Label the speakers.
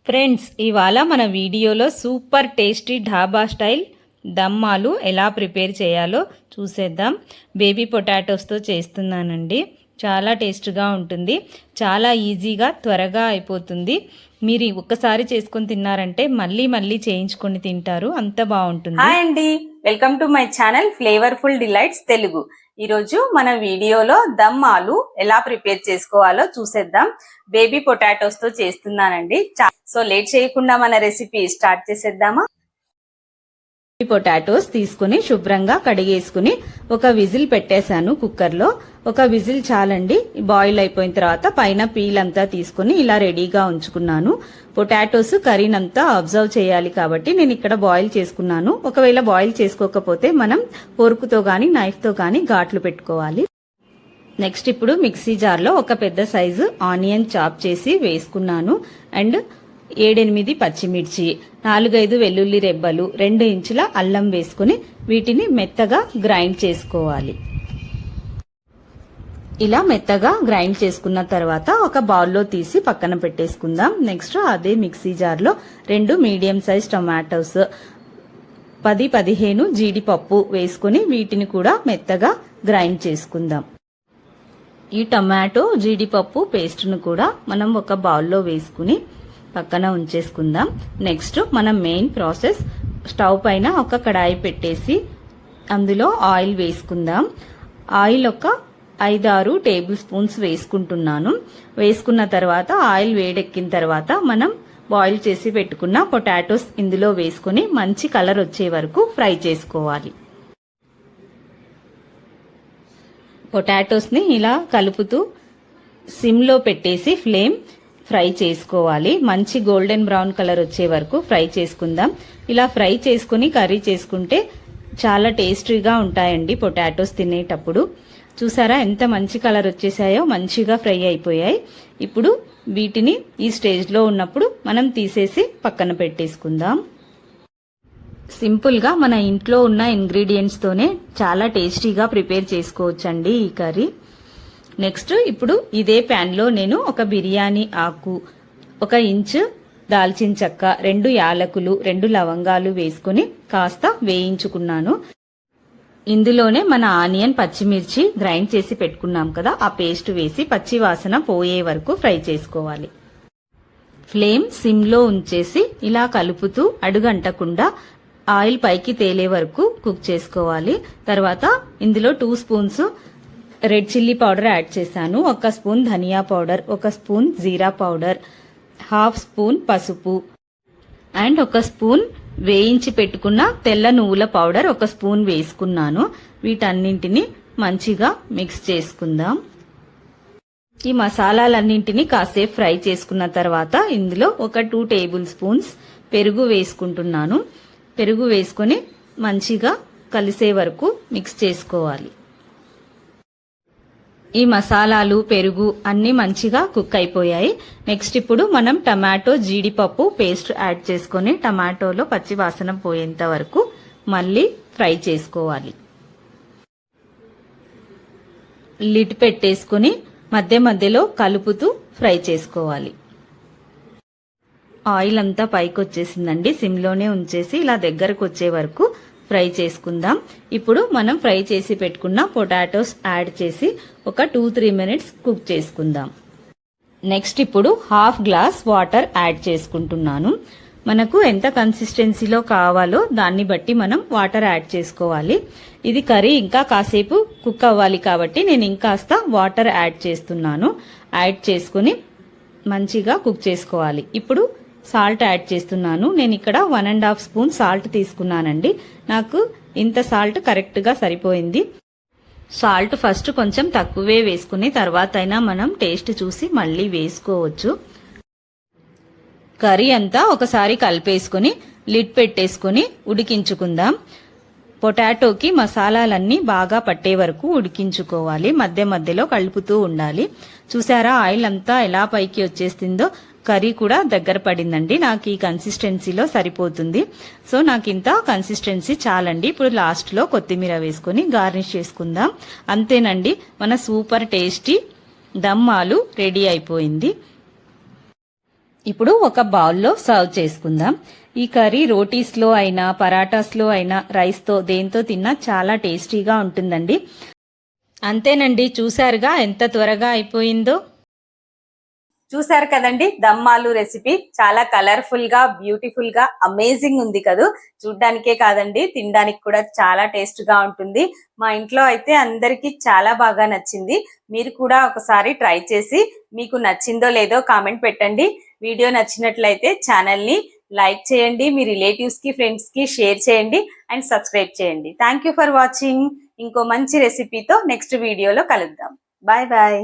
Speaker 1: Friends, ఇవాళ మన వీడియోలో super tasty dhaba style dum aloo ఎలా ప్రిపేర్ చేయాలో చూసేద్దాం. బేబీ పొటాటోస్తో చేస్తున్నానండి. చాలా టేస్ట్గా ఉంటుంది, చాలా ఈజీగా త్వరగా అయిపోతుంది. మీరు ఒక్కసారి చేసుకొని తిన్నారంటే మళ్ళీ మళ్ళీ చేయించుకొని తింటారు, అంత బాగుంటుంది.
Speaker 2: హాయ్ అండి, welcome to my channel flavourful delights Telugu. ఈరోజు మన వీడియోలో దమ్ ఆలు ఎలా ప్రిపేర్ చేసుకోవాలో చూసేద్దాం. బేబీ పొటాటోస్ తో చేస్తున్నానండి. సో లేట్ చేయకుండా మన రెసిపీ స్టార్ట్ చేసేద్దామా.
Speaker 1: పొటాటోస్ తీసుకుని శుభ్రంగా కడిగేసుకుని ఒక విజిల్ పెట్టేశాను కుక్కర్లో. ఒక విజిల్ చాలండి. బాయిల్ అయిపోయిన తర్వాత పైన పీల్ అంతా తీసుకుని ఇలా రెడీగా ఉంచుకున్నాను. పొటాటోస్ కర్రీనంతా అబ్జర్వ్ చేయాలి కాబట్టి నేను ఇక్కడ బాయిల్ చేసుకున్నాను. ఒకవేళ బాయిల్ చేసుకోకపోతే మనం ఫోర్కుతో గానీ నైఫ్ తో గానీ ఘాట్లు పెట్టుకోవాలి. నెక్స్ట్ ఇప్పుడు మిక్సీ జార్లో ఒక పెద్ద సైజు ఆనియన్ చాప్ చేసి వేసుకున్నాను. అండ్ 7-8 పచ్చిమిర్చి, 4-5 వెల్లుల్లి రెబ్బలు, 2 ఇంచుల అల్లం వేసుకుని వీటిని మెత్తగా గ్రైండ్ చేసుకోవాలి. ఇలా మెత్తగా గ్రైండ్ చేసుకున్న తర్వాత ఒక బౌల్లో తీసి పక్కన పెట్టేసుకుందాం. నెక్స్ట్ అదే మిక్సీ జార్లో 2 మీడియం సైజ్ టొమాటోస్, 10-15 జీడిపప్పు వేసుకుని వీటిని కూడా మెత్తగా గ్రైండ్ చేసుకుందాం. ఈ టొమాటో జీడిపప్పు పేస్ట్ను కూడా మనం ఒక బౌల్లో వేసుకుని పక్కన ఉంచేసుకుందాం. నెక్స్ట్ మనం మెయిన్ ప్రాసెస్, స్టవ్ పైన ఒక కడాయి పెట్టేసి అందులో ఆయిల్ వేసుకుందాం. ఆయిల్ ఒక 5-6 టేబుల్ స్పూన్స్ వేసుకుంటున్నాను. వేసుకున్న తర్వాత ఆయిల్ వేడెక్కిన తర్వాత మనం బాయిల్ చేసి పెట్టుకున్న పొటాటోస్ ఇందులో వేసుకుని మంచి కలర్ వచ్చే వరకు ఫ్రై చేసుకోవాలి. పొటాటోస్ ని ఇలా కలుపుతూ సిమ్లో పెట్టేసి ఫ్లేమ్ ఫ్రై చేసుకోవాలి. మంచి గోల్డెన్ బ్రౌన్ కలర్ వచ్చే వరకు ఫ్రై చేసుకుందాం. ఇలా ఫ్రై చేసుకుని కర్రీ చేసుకుంటే చాలా టేస్టీగా ఉంటాయండి పొటాటోస్ తినేటప్పుడు. చూసారా ఎంత మంచి కలర్ వచ్చేసాయో, మంచిగా ఫ్రై అయిపోయాయి. ఇప్పుడు వీటిని ఈ స్టేజ్లో ఉన్నప్పుడు మనం తీసేసి పక్కన పెట్టేసుకుందాం. సింపుల్గా మన ఇంట్లో ఉన్న ఇంగ్రీడియంట్స్ తోనే చాలా టేస్టీగా ప్రిపేర్ చేసుకోవచ్చండి ఈ కర్రీ. నెక్స్ట్ ఇప్పుడు ఇదే ప్యాన్ లో నేను ఒక బిర్యానీ ఆకు, 1 ఇంచు దాల్చిన చెక్క, 2 యాలకులు, 2 లవంగాలు వేసుకుని కాస్త వేయించుకున్నాను. ఇందులోనే మన ఆనియన్, పచ్చిమిర్చి గ్రైండ్ చేసి పెట్టుకున్నాం కదా, ఆ పేస్ట్ వేసి పచ్చి వాసన పోయే వరకు ఫ్రై చేసుకోవాలి. ఫ్లేమ్ సిమ్ లో ఉంచేసి ఇలా కలుపుతూ అడుగంటకుండా ఆయిల్ పైకి తేలే వరకు కుక్ చేసుకోవాలి. తర్వాత ఇందులో 2 spoons red chilli powder add చేశాను. 1 స్పూన్ ధనియా పౌడర్, 1 స్పూన్ జీరా పౌడర్, 1/2 స్పూన్ పసుపు అండ్ 1 స్పూన్ వేయించి పెట్టుకున్న తెల్ల నువ్వుల పౌడర్ 1 స్పూన్ వేసుకున్నాను. వీటన్నింటినీ మంచిగా మిక్స్ చేసుకుందాం. ఈ మసాలాలన్నింటినీ కాసేపు ఫ్రై చేసుకున్న తర్వాత ఇందులో ఒక 2 టేబుల్ స్పూన్స్ పెరుగు వేసుకుంటున్నాను. పెరుగు వేసుకొని మంచిగా కలిసే వరకు మిక్స్ చేసుకోవాలి. ఈ మసాలాలు, పెరుగు అన్ని మంచిగా కుక్ అయిపోయాయి. నెక్స్ట్ ఇప్పుడు మనం టమాటో జీడిపప్పు పేస్ట్ యాడ్ చేసుకుని టమాటోలో పచ్చి వాసన పోయేంత వరకు మళ్ళీ ఫ్రై చేసుకోవాలి. లిడ్ పెట్టేసుకుని మధ్య మధ్యలో కలుపుతూ ఫ్రై చేసుకోవాలి. ఆయిల్ అంతా పైకి వచ్చేసిందండి. సిమ్లోనే ఉంచేసి ఇలా దగ్గరకు వచ్చే వరకు ఫ్రై చేసుకుందాం. ఇప్పుడు మనం ఫ్రై చేసి పెట్టుకున్న పొటాటోస్ యాడ్ చేసి ఒక 2-3 మినిట్స్ కుక్ చేసుకుందాం. నెక్స్ట్ ఇప్పుడు 1/2 గ్లాస్ వాటర్ యాడ్ చేసుకుంటున్నాను. మనకు ఎంత కన్సిస్టెన్సీలో కావాలో దాన్ని బట్టి మనం వాటర్ యాడ్ చేసుకోవాలి. ఇది కర్రీ ఇంకా కాసేపు కుక్ అవ్వాలి కాబట్టి నేను ఇంకాస్త వాటర్ యాడ్ చేస్తున్నాను. యాడ్ చేసుకుని మంచిగా కుక్ చేసుకోవాలి. ఇప్పుడు సాల్ట్ యాడ్ చేస్తున్నాను. నేను ఇక్కడ 1.5 స్పూన్ సాల్ట్ తీసుకున్నానండి. నాకు ఇంత సాల్ట్ కరెక్ట్ గా సరిపోయింది. సాల్ట్ ఫస్ట్ కొంచెం తక్కువే వేసుకుని తర్వాత అయినా మనం టేస్ట్ చూసి మళ్ళీ వేసుకోవచ్చు. కర్రీ అంతా ఒకసారి కలిపేసుకుని లిడ్ పెట్టేసుకుని ఉడికించుకుందాం. పొటాటోకి మసాలాలన్నీ బాగా పట్టే వరకు ఉడికించుకోవాలి. మధ్య మధ్యలో కలుపుతూ ఉండాలి. చూసారా ఆయిల్ అంతా ఎలా పైకి వచ్చేస్తుందో. కర్రీ కూడా దగ్గర పడిందండి. నాకు ఈ కన్సిస్టెన్సీలో సరిపోతుంది. సో నాకు ఇంత కన్సిస్టెన్సీ చాలండి. ఇప్పుడు లాస్ట్ లో కొత్తిమీర వేసుకుని గార్నిష్ చేసుకుందాం. అంతేనండి, మన సూపర్ టేస్టీ దమ్ ఆలు రెడీ అయిపోయింది. ఇప్పుడు ఒక బౌల్లో సర్వ్ చేసుకుందాం. ఈ కర్రీ రోటీస్లో అయినా పరాటాస్లో అయినా రైస్తో దేంతో తిన్నా చాలా టేస్టీగా ఉంటుందండి. అంతేనండి, చూసారుగా ఎంత త్వరగా అయిపోయిందో.
Speaker 2: చూసారు కదండి, దమ్ ఆలు రెసిపీ చాలా కలర్ఫుల్ గా బ్యూటిఫుల్ గా అమేజింగ్ ఉంది కదూ. చూడ్డానికే కాదండి, తినడానికి కూడా చాలా టేస్ట్ గా ఉంటుంది. మా ఇంట్లో అయితే అందరికీ చాలా బాగా నచ్చింది. మీరు కూడా ఒకసారి ట్రై చేసి మీకు నచ్చిందో లేదో కామెంట్ పెట్టండి. వీడియో నచ్చినట్లయితే ఛానల్ ని లైక్ చేయండి, మీ రిలేటివ్స్ కి ఫ్రెండ్స్ కి షేర్ చేయండి అండ్ సబ్స్క్రైబ్ చేయండి. Thank you for watching. ఇంకో మంచి రెసిపీతో నెక్స్ట్ వీడియోలో కలుద్దాం. Bye bye.